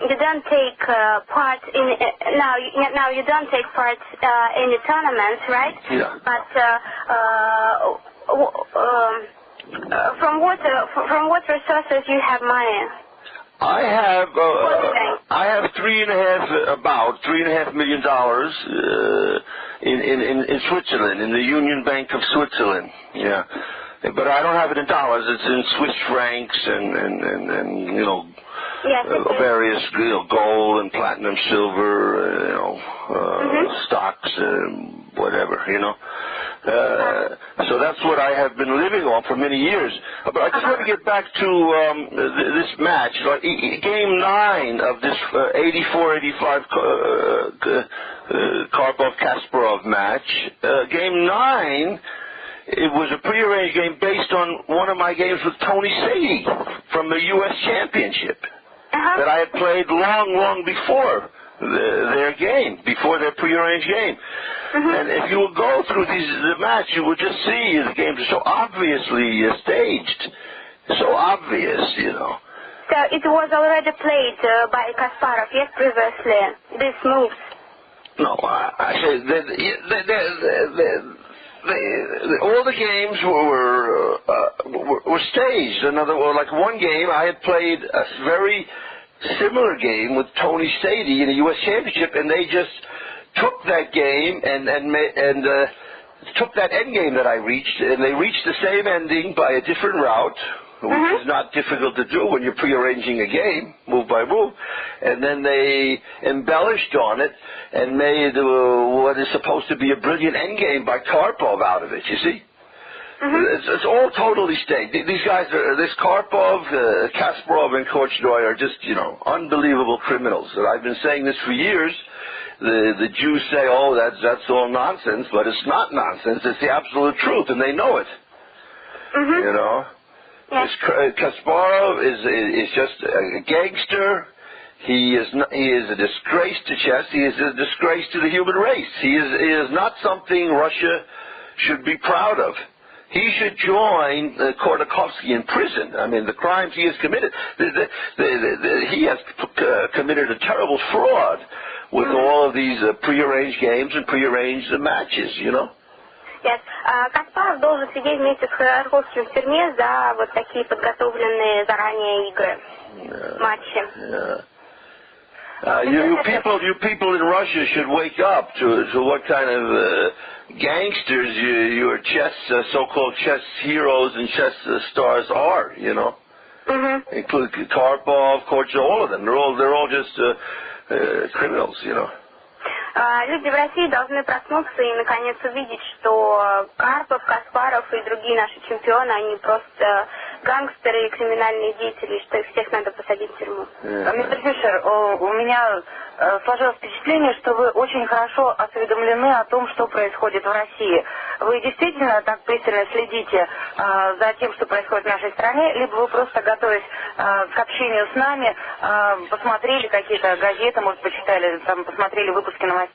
you don't take part in now you don't take part in the tournaments, right? Yeah. But from what resources you have money? I have about $3.5 million in Switzerland, in the Union Bank of Switzerland. Yeah, but I don't have it in dollars. It's in Swiss francs and Yes, various gold and platinum, silver, stocks, whatever, So that's what I have been living on for many years. But I just want to get back to this match. Game 9 of this 84-85 Karpov-Kasparov match. Game 9, it was a prearranged game based on one of my games with Tony Sadie from the U.S. Championship that I had played long before their game, before their prearranged game. And if you will go through the match, you will just see the games are so obviously staged, so obvious, So it was already played by Kasparov, yes, previously, these moves? No, I said all the games were staged. In other words, like one game, I had played a very similar game with Tony Sadie in the U.S. Championship, and they just took that game and took that end game that I reached, and they reached the same ending by a different route, which is not difficult to do when you're prearranging a game, move by move, and then they embellished on it and made what is supposed to be a brilliant end game by Karpov out of it, you see? It's all totally staged. These guys this Karpov, Kasparov, and Korchnoi are just, unbelievable criminals. And I've been saying this for years. The Jews say, oh, that's all nonsense, but it's not nonsense. It's the absolute truth, and they know it. Yes. Kasparov is just a gangster. He is a disgrace to chess. He is a disgrace to the human race. He is not something Russia should be proud of. He should join Khodorkovsky in prison. I mean, the crimes he has committed. He has committed a terrible fraud with all of these prearranged games and prearranged matches, Yes. Каспаров должен сидеть вместе с Ходорковским в тюрьме за вот такие подготовленные заранее игры, матчи. You people in Russia should wake up to what kind of gangsters your so-called chess heroes and chess stars are, including Karpov, Korchnoi, all of them. They're all just criminals, Люди в России должны проснуться и наконец увидеть, что Карпов, Каспаров и другие наши чемпионы, они просто гангстеры и криминальные деятели, что их всех надо посадить в тюрьму. Мистер Фишер, у меня сложилось впечатление, что вы очень хорошо осведомлены о том, что происходит в России. Вы действительно так пристально следите за тем, что происходит в нашей стране, либо вы просто, готовясь к общению с нами, посмотрели какие-то газеты, может, почитали, посмотрели выпуски новостей?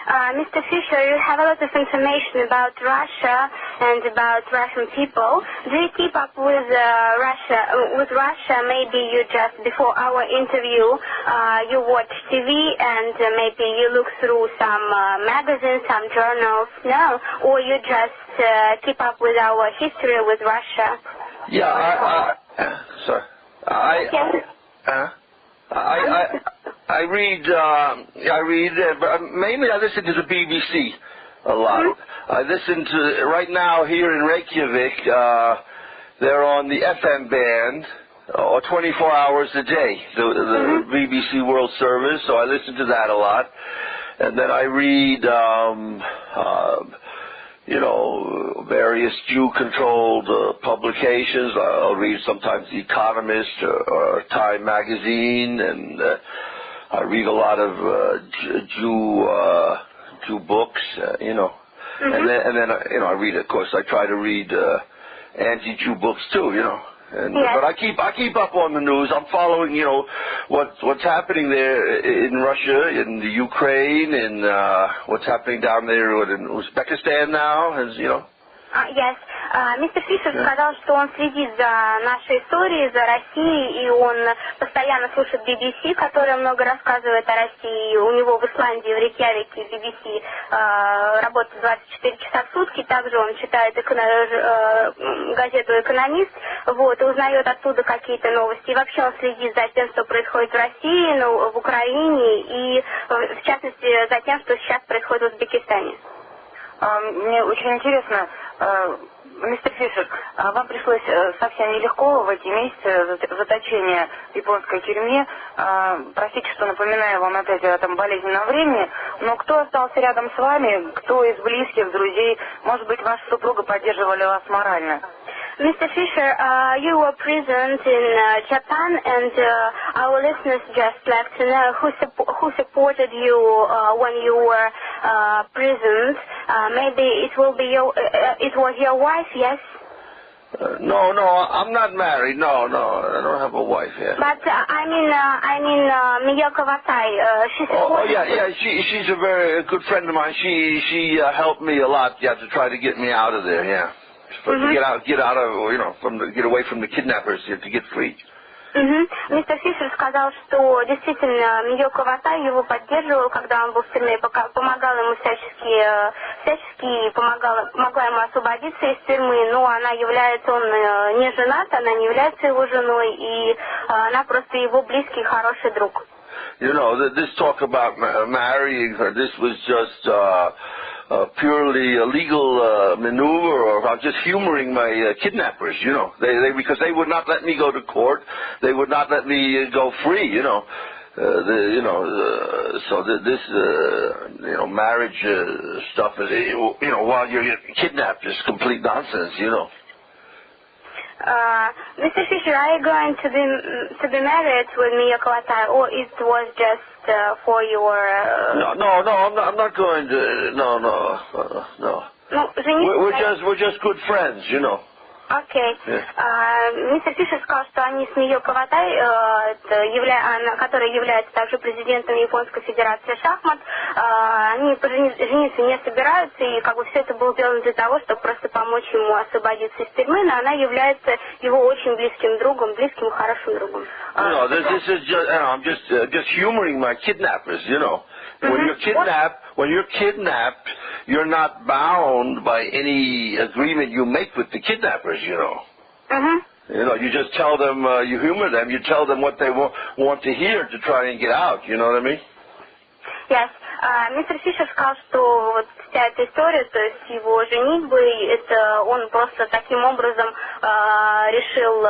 Mr. Fisher, you have a lot of information about Russia and about Russian people. Do you keep up with Russia? Maybe you just before our interview, you watch TV and maybe you look through some magazines, some journals. No, or you just keep up with our history with Russia. Yeah, I read, but mainly I listen to the BBC a lot. I listen to, right now here in Reykjavik, they're on the FM band, 24 hours a day, the BBC World Service, so I listen to that a lot. And then I read, various Jew-controlled publications. I'll read sometimes The Economist or Time magazine, and I read a lot of Jew books, and then I read, of course, I try to read anti-Jew books too, But I keep up on the news. I'm following, what's happening there in Russia, in the Ukraine, and what's happening down there in Uzbekistan now, Yes. Мистер Фишер сказал, что он следит за нашей историей, за Россией, и он постоянно слушает BBC, которая много рассказывает о России. У него в Исландии, в Рейкьявике, BBC работает 24 часа в сутки. Также он читает газету «Экономист», вот, и узнает оттуда какие-то новости. И вообще он следит за тем, что происходит в России, в Украине, и в частности за тем, что сейчас происходит в Узбекистане. Мне очень интересно, мистер Фишер, вам пришлось совсем нелегко в эти месяцы заточения в японской тюрьме. Простите, что напоминаю вам опять о этом болезненном времени, но кто остался рядом с вами, кто из близких, друзей, может быть, ваша супруга поддерживали вас морально? Mr. Fisher, you were present in Japan, and our listeners just like to know who supported you when you were prisoned. Maybe it will be it was your wife, yes? No, I'm not married. No, I don't have a wife yet. But I mean, Miyoko Watai. She supported. Yeah. She's a very good friend of mine. She helped me a lot. To try to get me out of there. Yeah. Get out of, get away from the kidnappers, to get free. Мистер Фишер сказал, что действительно Миёко Ватай его поддерживал, когда он был в тюрьме, помогал ему всячески помогла ему освободиться из тюрьмы, но он не женат, она не является его женой, и она просто его близкий, хороший друг. This talk about marrying her, this was just purely a legal maneuver, or I'm just humoring my kidnappers, because they would not let me go to court, they would not let me go free, so this marriage stuff is, while you're kidnapped is complete nonsense, Mr. Fisher, are you going to be married with Miyoko Watai, or it was just for your... No, I'm not going to... No. We're just good friends, Окей. Мистер Фишер сказал, что они с Миёко Ватай, которая является также президентом Японской Федерации шахмат, они жениться не собираются, и все это было сделано для того, чтобы просто помочь ему освободиться из тюрьмы, но она является его очень близким другом, близким и хорошим другом. No, this is just, I'm just humoring my kidnappers, When you're kidnapped, you're not bound by any agreement you make with the kidnappers, You just tell them, you humor them, you tell them what they want to hear to try and get out, you know what I mean? Yes. Мистер Фишер сказал, что вот вся эта история, то есть его женитьбы, это он просто таким образом решил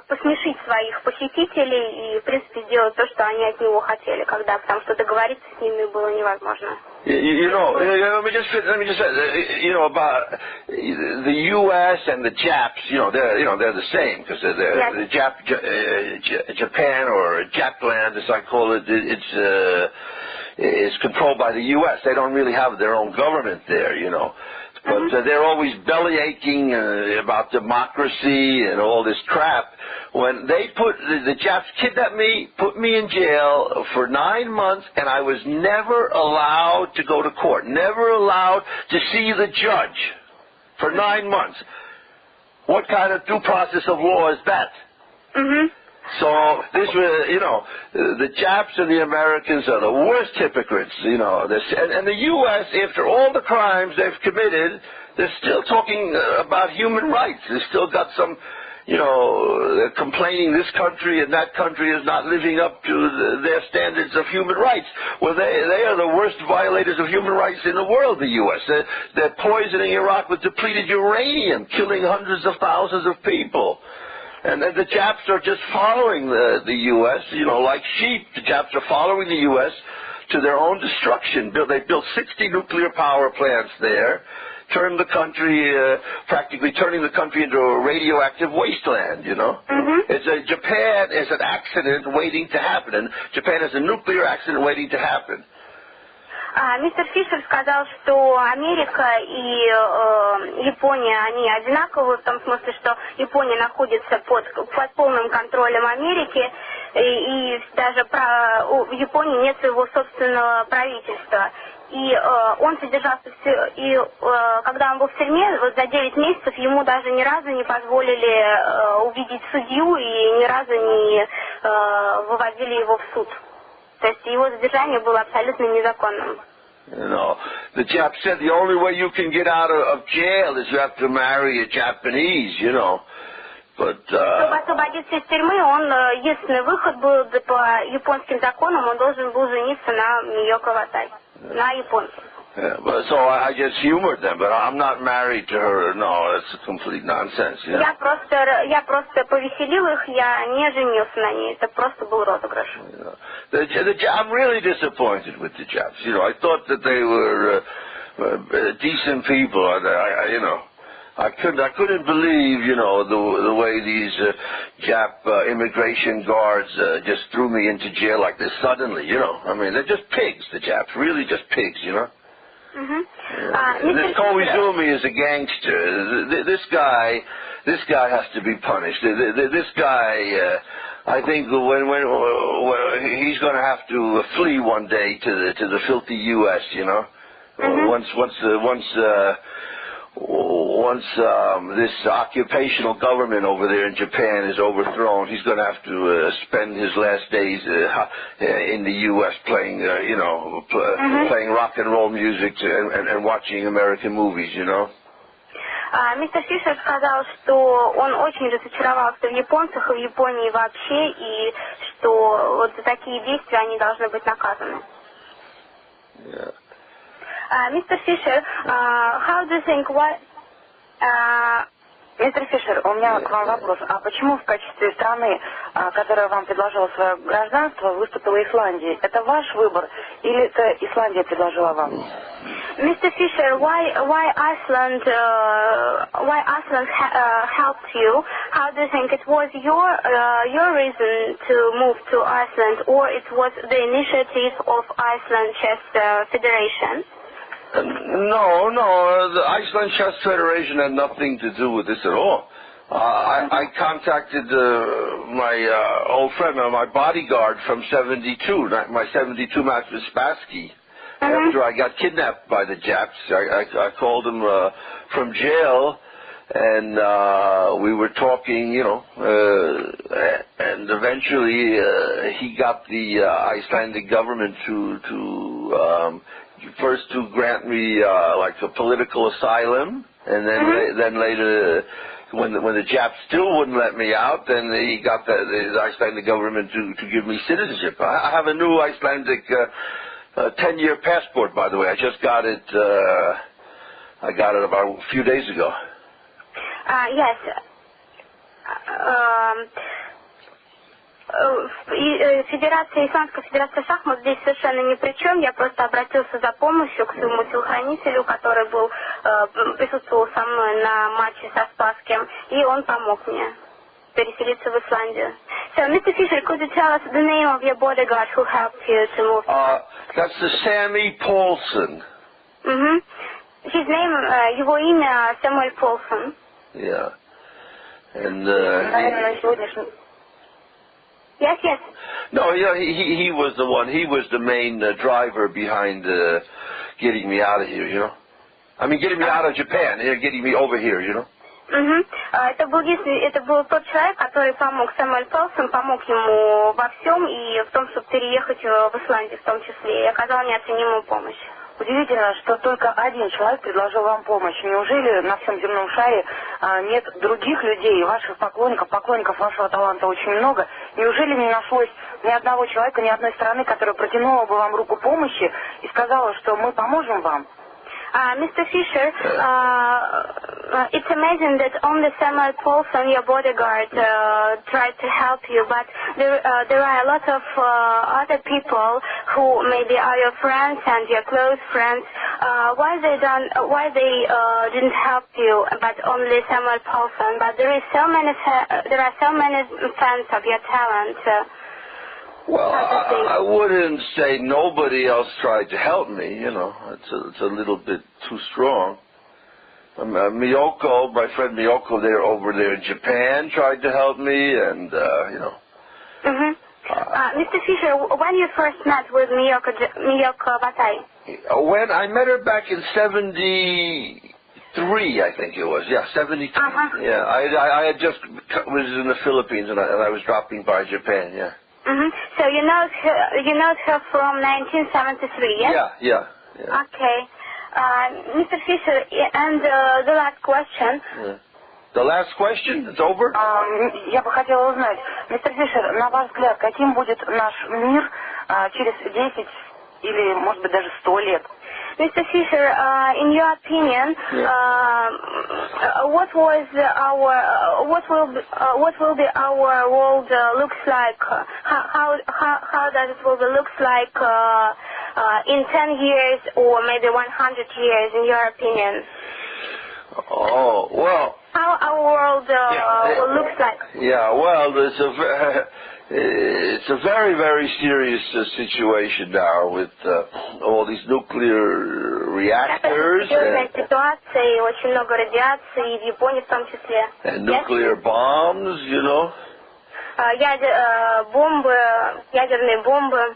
посмешить своих посетителей и, в принципе, сделать то, что они от него хотели, потому что договориться с ними было невозможно. Let me just say, about the U.S. and the Japs, they're the same, because the Japan, or Japland, as I call it, is controlled by the U.S. They don't really have their own government there, But they're always bellyaching about democracy and all this crap. When they the Japs kidnapped me, put me in jail for 9 months, and I was never allowed to go to court, never allowed to see the judge for 9 months. What kind of due process of law is that? So this was, the Japs and the Americans are the worst hypocrites, and the U.S., after all the crimes they've committed, they're still talking about human rights. They've still got some, they're complaining this country and that country is not living up to their standards of human rights. Well, they are the worst violators of human rights in the world, the U.S. They're poisoning Iraq with depleted uranium, killing hundreds of thousands of people. And the Japs are just following the U.S., like sheep. The Japs are following the U.S. to their own destruction. They built 60 nuclear power plants there, practically turning the country into a radioactive wasteland, Japan is an accident waiting to happen, and Japan is a nuclear accident waiting to happen. Мистер Фишер сказал, что Америка и Япония, они одинаковые в том смысле, что Япония находится под полным контролем Америки, и даже в Японии нет своего собственного правительства. И он содержался когда он был в тюрьме, вот за 9 месяцев ему даже ни разу не позволили увидеть судью и ни разу не выводили его в суд. То есть его задержание было абсолютно незаконным. You know, the Jap said the only way you can get out of jail is you have to marry a Japanese, you know. But, чтобы освободиться из тюрьмы, единственный выход был по японским законам, он должен был жениться на Миёко Ватари, на японке. Yeah, but so I just humored them, but I'm not married to her. No, that's complete nonsense. You know? Я просто повеселил их, я не женился на ней. Это просто был розыгрыш. I'm really disappointed with the Japs. You know, I thought that they were decent people. I couldn't believe, you know, the way these Jap immigration guards just threw me into jail like this suddenly. You know, I mean, they're just pigs. The Japs, really, just pigs. You know. This Koizumi is a gangster. This guy has to be punished. This guy, I think, when he's going to have to flee one day to the filthy U.S. You know, once this occupational government over there in Japan is overthrown, he's going to have to spend his last days in the U.S. playing, playing rock and roll music and watching American movies, you know. Мистер Фишер сказал, что он очень разочаровался в японцах и в Японии вообще, и что вот за такие действия они должны быть наказаны. Yeah. Mr. Fisher, how do you think Мистер Фишер, у меня к вам вопрос. А почему в качестве страны, которая вам предложила свое гражданство, выступила Исландия? Это ваш выбор или это Исландия предложила вам? Mr. Fisher, why Iceland helped you? How do you think it was your reason to move to Iceland, or it was the initiative of Iceland Chess Federation? No, the Iceland Chess Federation had nothing to do with this at all. I contacted my old friend, my bodyguard from 72, my 72 match with Spassky. After I got kidnapped by the Japs, I called him from jail, and we were talking, you know, and eventually he got the Icelandic government to first to grant me like a political asylum, and then later, when the Japs still wouldn't let me out, then he got the Icelandic government to give me citizenship. I have a new Icelandic 10-year passport, by the way. I just got it. I got it about a few days ago. Yes. Исламская федерация шахмат здесь совершенно ни при чем. Я просто обратился за помощью к своему телохранителю, который присутствовал со мной на матче со Спасским, и он помог мне переселиться в Исландию. So, Mr. Fisher, could you tell us the name of your bodyguard who helped you to move? That's the Sammy Paulson. His name, его имя Самуэль Полсон. Yeah. And Yes. No, yeah, he was the one. He was the main driver behind getting me out of here, you know. I mean, getting me out of Japan, getting me over here, you know. Это был тот человек, который помог Самуэль Полсон, помог ему во всем, и в том, чтобы переехать в Исландию в том числе, и оказал неоценимую помощь. Удивительно, что только один человек предложил вам помощь. Неужели на всем земном шаре нет других людей, ваших поклонников вашего таланта очень много? Неужели не нашлось ни одного человека, ни одной страны, которая протянула бы вам руку помощи и сказала, что мы поможем вам? Mr. Fisher, it's amazing that only Samuel Paulson, your bodyguard, tried to help you, but there are a lot of other people who maybe are your friends and your close friends. Why they didn't help you, but only Samuel Paulson? But there are so many fans of your talent. Well, I wouldn't say nobody else tried to help me, you know. It's a little bit too strong. Miyoko, my friend Miyoko over there in Japan tried to help me, and, you know. Mr. Fisher, when you first met with Miyoko Watai? When I met her back in 73, I think it was. Yeah, 73. Yeah, I had just was in the Philippines and I was dropping by Japan. Yeah. So you know her from 1973, yes? Yeah. Okay. Mr. Fisher, and the last question. Yeah. The last question? It's over? Я бы хотела узнать, мистер Фишер, на ваш взгляд, каким будет наш мир через 10 или, может быть, даже 100 лет? Mr. Fisher, in your opinion, what will be our world looks like? How does it will looks like in 10 years or maybe 100 years? In your opinion? Oh well. How our world looks like? Yeah, well, it's a very, very serious situation now with all these nuclear reactors and nuclear bombs, you know. Ядерные бомбы,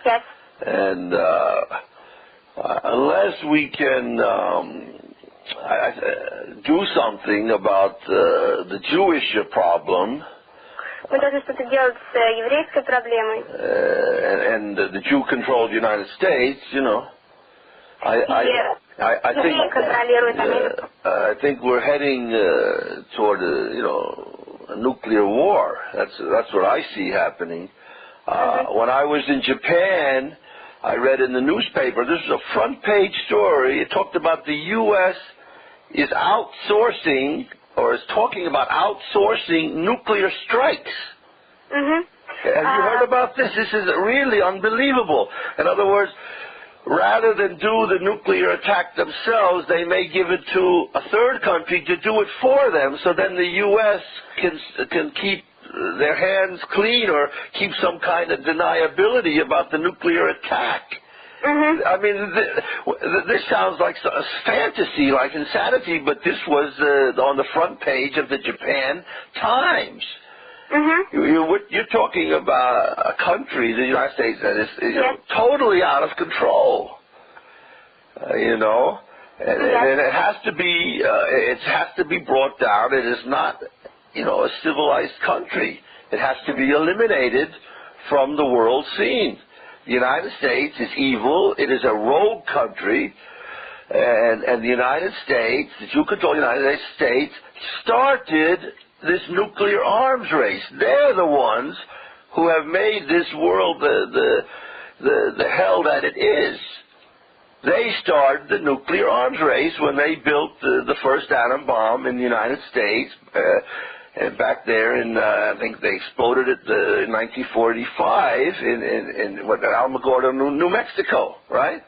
yes. And unless we can do something about the Jewish problem, мы должны что-то делать с еврейской проблемой. And the Jew-controlled United States, you know. I think we're heading toward a nuclear war. That's what I see happening. When I was in Japan, I read in the newspaper, this is a front page story. It talked about the U.S. is outsourcing or is talking about outsourcing nuclear strikes. Have you heard about this? This is really unbelievable. In other words, rather than do the nuclear attack themselves, they may give it to a third country to do it for them, so then the U.S. can keep their hands clean or keep some kind of deniability about the nuclear attack. I mean, this sounds like a fantasy, like insanity, but this was on the front page of the Japan Times. You're talking about a country, the United States, that is totally out of control. And it has to be brought down. It is not, a civilized country. It has to be eliminated from the world scene. The United States is evil. It is a rogue country. And the United States, the Jew-controlled United States, started this nuclear arms race. They're the ones who have made this world the hell that it is. They started the nuclear arms race when they built the first atom bomb in the United States. And back there I think they exploded it in 1945 in Alamogordo, New Mexico, right?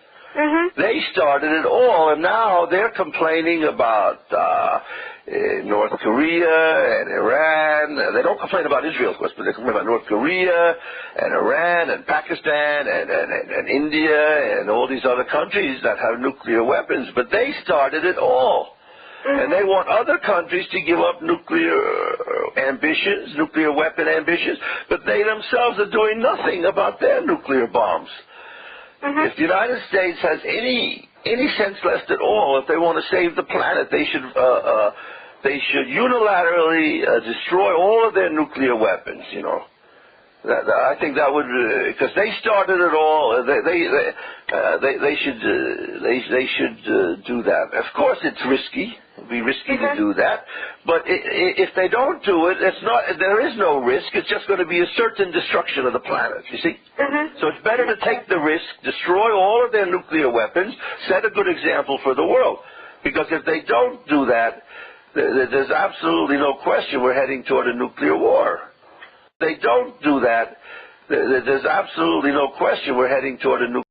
They started it all, and now they're complaining about North Korea and Iran. They don't complain about Israel, of course, but they complain about North Korea and Iran and Pakistan and India and all these other countries that have nuclear weapons. But they started it all. And they want other countries to give up nuclear ambitions, nuclear weapon ambitions, but they themselves are doing nothing about their nuclear bombs. If the United States has any sense left at all, if they want to save the planet, they should unilaterally destroy all of their nuclear weapons. I think that would, because they started it all. They should do that. Of course, it's risky. It'd be risky to do that. But if they don't do it, there is no risk. It's just going to be a certain destruction of the planet. You see. So it's better to take the risk, destroy all of their nuclear weapons, set a good example for the world. Because if they don't do that, there's absolutely no question we're heading toward a nuclear war. They don't do that, there's absolutely no question we're heading toward a nuclear